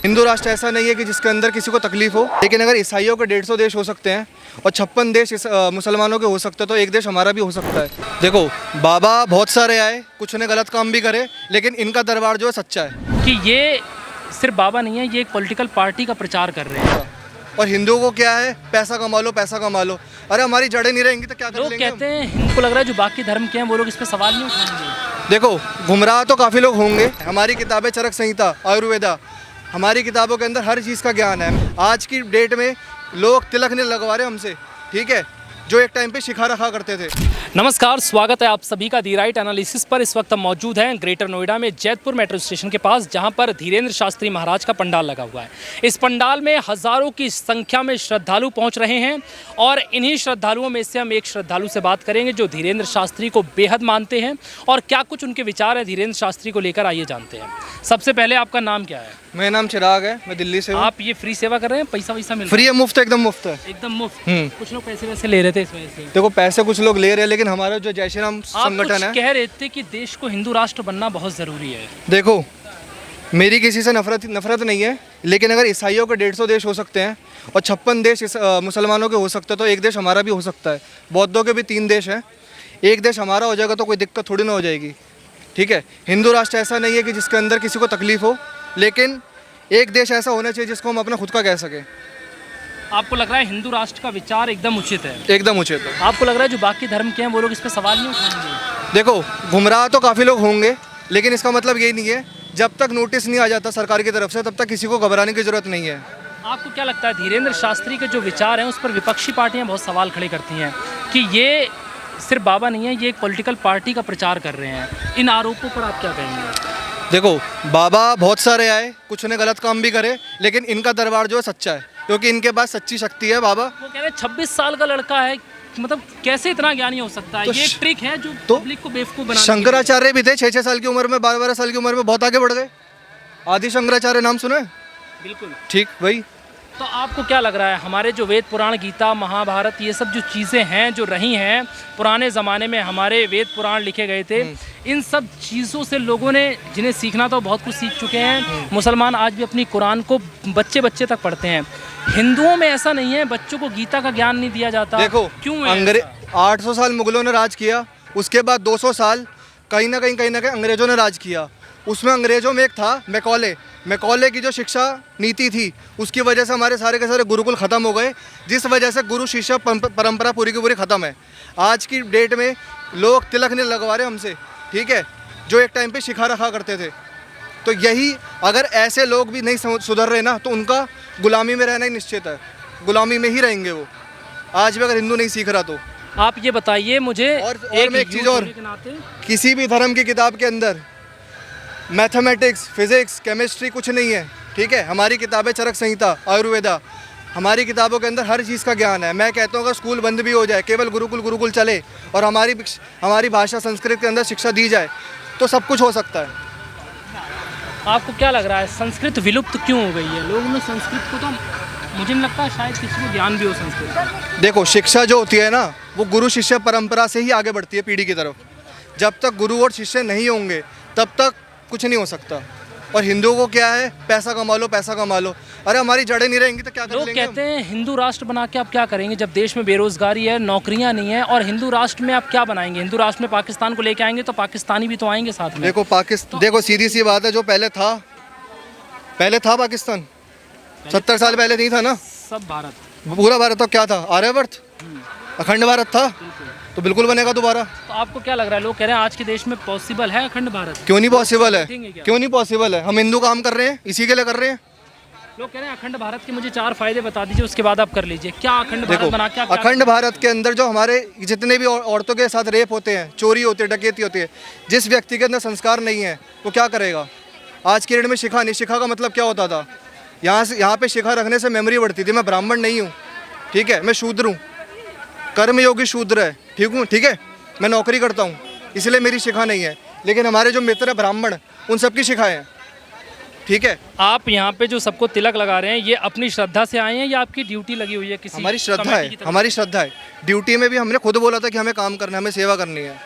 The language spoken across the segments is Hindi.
हिंदू राष्ट्र ऐसा नहीं है कि जिसके अंदर किसी को तकलीफ हो, लेकिन अगर ईसाइयों के 150 देश हो सकते हैं और 56 देश मुसलमानों के हो सकते हैं, तो एक देश हमारा भी हो सकता है। देखो, बाबा बहुत सारे आए, कुछ ने गलत काम भी करे, लेकिन इनका दरबार जो है सच्चा है। कि ये सिर्फ बाबा नहीं है, ये एक पॉलिटिकल पार्टी का प्रचार कर रहे हैं। और हिंदुओं को क्या है, पैसा कमा लो, पैसा कमा लो। अरे हमारी जड़ें नहीं रहेंगी तो क्या कर लोग लेंगे कहते हैं, इनको लग रहा है जो बाकी धर्म के हैं वो लोग इस पर सवाल नहीं उठाएंगे। देखो, गुमराह तो काफ़ी लोग होंगे। हमारी किताबें चरक संहिता, आयुर्वेदा, हमारी किताबों के अंदर हर चीज़ का ज्ञान है। आज की डेट में लोग तिलक नहीं लगवा रहे हमसे, ठीक है, जो एक टाइम पे शिखा रखा करते थे। नमस्कार, स्वागत है आप सभी का दी राइट एनालिसिस पर। इस वक्त हम मौजूद हैं ग्रेटर नोएडा में जैतपुर मेट्रो स्टेशन के पास, जहां पर धीरेन्द्र शास्त्री महाराज का पंडाल लगा हुआ है। इस पंडाल में हज़ारों की संख्या में श्रद्धालु पहुंच रहे हैं और इन्हीं श्रद्धालुओं में से हम एक श्रद्धालु से बात करेंगे जो धीरेन्द्र शास्त्री को बेहद मानते हैं और क्या कुछ उनके विचार हैं धीरेन्द्र शास्त्री को लेकर, आइए जानते हैं। सबसे पहले आपका नाम क्या है? मेरा नाम चिराग है, मैं दिल्ली से हूँ। आप ये फ्री सेवा कर रहे हैं, पैसा वैसा मिल रहा फ्री है, मुफ्त है, एकदम मुफ्त है। है? एकदम मुफ्त। कुछ लोग पैसे वैसे ले रहे थे इस वजह से। देखो, पैसे कुछ लोग ले रहे हैं, लेकिन हमारा जो जय श्री राम आप संगठन कुछ है, कह रहे थे कि देश को हिंदू राष्ट्र बनना बहुत ज़रूरी है। देखो, मेरी किसी से नफरत नहीं है, लेकिन अगर ईसाइयों के 150 देश हो सकते हैं और 56 देश मुसलमानों के हो सकते हैं, तो एक देश हमारा भी हो सकता है। बौद्धों के भी 3 देश हैं, एक देश हमारा हो जाएगा तो कोई दिक्कत थोड़ी ना हो जाएगी, ठीक है। हिंदू राष्ट्र ऐसा नहीं है कि जिसके अंदर किसी को तकलीफ हो, लेकिन एक देश ऐसा होना चाहिए जिसको हम अपना खुद का कह सकें। आपको लग रहा है हिंदू राष्ट्र का विचार एकदम उचित है? एकदम उचित है। आपको लग रहा है जो बाकी धर्म के हैं वो लोग इस पर सवाल नहीं उठाएंगे? देखो, गुमराह तो काफ़ी लोग होंगे, लेकिन इसका मतलब यही नहीं है, जब तक नोटिस नहीं आ जाता सरकार की तरफ से तब तक किसी को घबराने की ज़रूरत नहीं है। आपको क्या लगता है धीरेन्द्र शास्त्री के जो विचार हैं उस पर विपक्षी पार्टियां बहुत सवाल खड़े करती हैं कि ये सिर्फ बाबा नहीं है, ये एक पॉलिटिकल पार्टी का प्रचार कर रहे हैं। इन आरोपों पर आप क्या कहेंगे? देखो, बाबा बहुत सारे आए, कुछ ने गलत काम भी करे, लेकिन इनका दरबार जो है सच्चा है, क्योंकि इनके पास सच्ची शक्ति है। बाबा वो कह रहे हैं 26 साल का लड़का है, मतलब कैसे इतना ज्ञानी हो सकता है? तो ये एक ट्रिक है जो तो पब्लिक को बेवकूफ बनाने शंकराचार्य भी थे 6-6 साल की उम्र में, 12-12 साल की उम्र में बहुत आगे बढ़ गए। आदि शंकराचार्य नाम सुने? बिल्कुल। ठीक, वही। तो आपको क्या लग रहा है हमारे जो वेद पुराण, गीता, महाभारत, ये सब जो चीज़ें हैं जो रही हैं पुराने ज़माने में, हमारे वेद पुराण लिखे गए थे, इन सब चीज़ों से लोगों ने जिन्हें सीखना था बहुत कुछ सीख चुके हैं। मुसलमान आज भी अपनी कुरान को बच्चे बच्चे तक पढ़ते हैं। हिंदुओं में ऐसा नहीं है, बच्चों को गीता का ज्ञान नहीं दिया जाता। देखो, क्यों? 800 साल मुगलों ने राज किया, उसके बाद 200 साल कहीं ना कहीं अंग्रेज़ों ने राज किया। उसमें अंग्रेज़ों में एक था मैकॉले की जो शिक्षा नीति थी, उसकी वजह से हमारे सारे के सारे गुरुकुल ख़त्म हो गए, जिस वजह से गुरु शिष्य परंपरा पूरी की पूरी ख़त्म है। आज की डेट में लोग तिलक नहीं लगवा रहे हमसे, ठीक है, जो एक टाइम पे शिखा रखा करते थे। तो यही, अगर ऐसे लोग भी नहीं सुधर रहे ना, तो उनका गुलामी में रहना ही निश्चित है, गुलामी में ही रहेंगे वो, आज भी अगर हिंदू नहीं सीख रहा तो। आप ये बताइए मुझे, और मैं एक चीज़ और, किसी भी धर्म की किताब के अंदर मैथमेटिक्स, फिजिक्स, केमिस्ट्री कुछ नहीं है, ठीक है। हमारी किताबें चरक संहिता, आयुर्वेदा, हमारी किताबों के अंदर हर चीज़ का ज्ञान है। मैं कहता हूँ अगर स्कूल बंद भी हो जाए, केवल गुरुकुल चले और हमारी भाषा संस्कृत के अंदर शिक्षा दी जाए, तो सब कुछ हो सकता है। आपको क्या लग रहा है संस्कृत विलुप्त क्यों हो गई है? लोगों ने संस्कृत को, तो मुझे नहीं लगता शायद किसी को ज्ञान भी हो संस्कृत। देखो, शिक्षा जो होती है ना, वो गुरु शिष्य परंपरा से ही आगे बढ़ती है पीढ़ी की तरफ। जब तक गुरु और शिष्य नहीं होंगे तब तक कुछ नहीं हो सकता। और हिंदुओं को क्या है, पैसा कमा लो, पैसा कमा लो। अरे हमारी जड़ें नहीं रहेंगी तो क्या कर लोग लेंगे? कहते हैं हिंदू राष्ट्र बना के आप क्या करेंगे जब देश में बेरोजगारी है, नौकरियां नहीं है, और हिंदू राष्ट्र में आप क्या बनाएंगे? हिंदू राष्ट्र में पाकिस्तान को लेके आएंगे तो पाकिस्तानी भी तो आएंगे साथ में। देखो, सीधी सी बात है, जो पहले था पाकिस्तान, 70 साल पहले नहीं था ना। सब भारत, पूरा भारत तो क्या था, आर्यवर्त, अखंड भारत था, तो बिल्कुल बनेगा दोबारा। तो आपको क्या लग रहा है, लोग कह रहे हैं आज के देश में पॉसिबल है अखंड भारत? क्यों नहीं पॉसिबल है? क्यों नहीं पॉसिबल है? हम हिंदू काम कर रहे हैं, इसी के लिए कर रहे हैं। लोग कह रहे हैं अखंड भारत के मुझे 4 फायदे बता दीजिए, उसके बाद आप कर लीजिए। क्या अखंड भारत देखो, बना के आप अखंड भारत के अंदर जो हमारे जितने भी औरतों के साथ रेप होते हैं, चोरी होती है, डकैती होती है, जिस व्यक्ति के अंदर संस्कार नहीं है वो क्या करेगा? आज की डेट में शिखा नहीं, शिखा का मतलब क्या होता था, यहाँ पे शिखा रखने से मेमोरी बढ़ती थी। मैं ब्राह्मण नहीं हूँ, ठीक है, मैं शूद्र हूँ, कर्मयोगी शूद्र है, ठीक है, मैं नौकरी करता हूँ, इसलिए मेरी शिखा नहीं है। लेकिन हमारे जो मित्र है ब्राह्मण, उन सबकी शिखाएं हैं, ठीक है। आप यहाँ पे जो सबको तिलक लगा रहे हैं, ये अपनी श्रद्धा से आए हैं या आपकी ड्यूटी लगी हुई है किसी? हमारी श्रद्धा है। ड्यूटी में भी हमने खुद बोला था कि हमें काम करना है, हमें सेवा करनी है,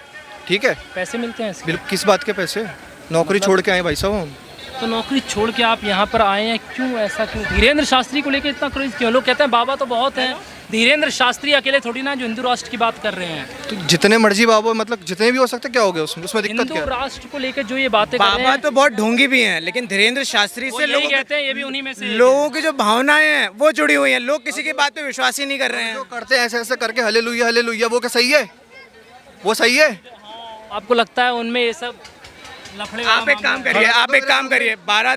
ठीक है। पैसे मिलते हैं इसके? किस बात के पैसे? नौकरी छोड़ के आए भाई साहब हम, तो नौकरी छोड़ के आप यहाँ पर आए हैं, क्यों ऐसा क्यों? धीरेन्द्र शास्त्री को लेकर इतना क्रेज क्यों? लोग कहते हैं बाबा तो बहुत हैं, धीरेन्द्र शास्त्री अकेले थोड़ी ना जो हिंदू राष्ट्र की बात कर रहे हैं। तो जितने मर्जी बाबू, मतलब जितने भी हो सकते, क्या हो गया उसमें दिक्कत हिंदू क्या है? राष्ट्र को लेकर जो ये बातें कर रहे बाबा हैं, तो बहुत ढोंगी भी हैं, लेकिन धीरेन्द्र शास्त्री वो से यही कहते हैं, ये भी उन्हीं में से एक है। लोगों की जो भावनाएं हैं वो जुड़ी हुई हैं। लोग किसी की बात पे विश्वास ही नहीं कर रहे हैं। जो करते हैं ऐसे ऐसे करके हालेलुया हालेलुया, वो क्या सही है? वो सही है? आपको लगता है उनमें ये सब लफड़े वाला आप एक काम मामला है? करिए, आप एक काम करिए, 12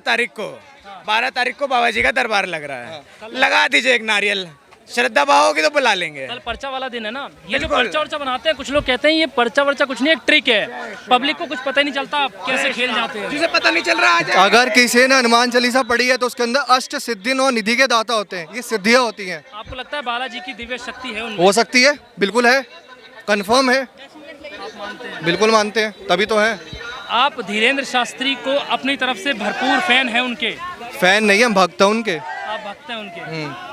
तारीख को बाबा जी का दरबार लग रहा है, लगा दीजिए एक नारियल। श्रद्धा भाव होगी तो बुला लेंगे। कल पर्चा वाला दिन है ना, ये जो बिल्कुल। पर्चा वर्चा बनाते हैं, कुछ लोग कहते हैं ये पर्चा वर्चा कुछ नहीं, एक ट्रिक है, पब्लिक को कुछ पता ही नहीं चलता कैसे खेल जाते हैं। जिसे पता नहीं चल रहा आज अगर किसी ने हनुमान चालीसा पढ़ी है तो उसके अंदर अष्ट सिद्धि और निधि के दाता होते हैं, ये सिद्धियां होती हैं। आपको लगता है बालाजी की दिव्य शक्ति है उनमें? हो सकती है, बिल्कुल है, कंफर्म है, बिल्कुल मानते हैं, तभी तो है। आप धीरेन्द्र शास्त्री को अपनी तरफ से भरपूर फैन है उनके? फैन नहीं, हम भक्त हैं उनके। आप भक्त हैं उनके?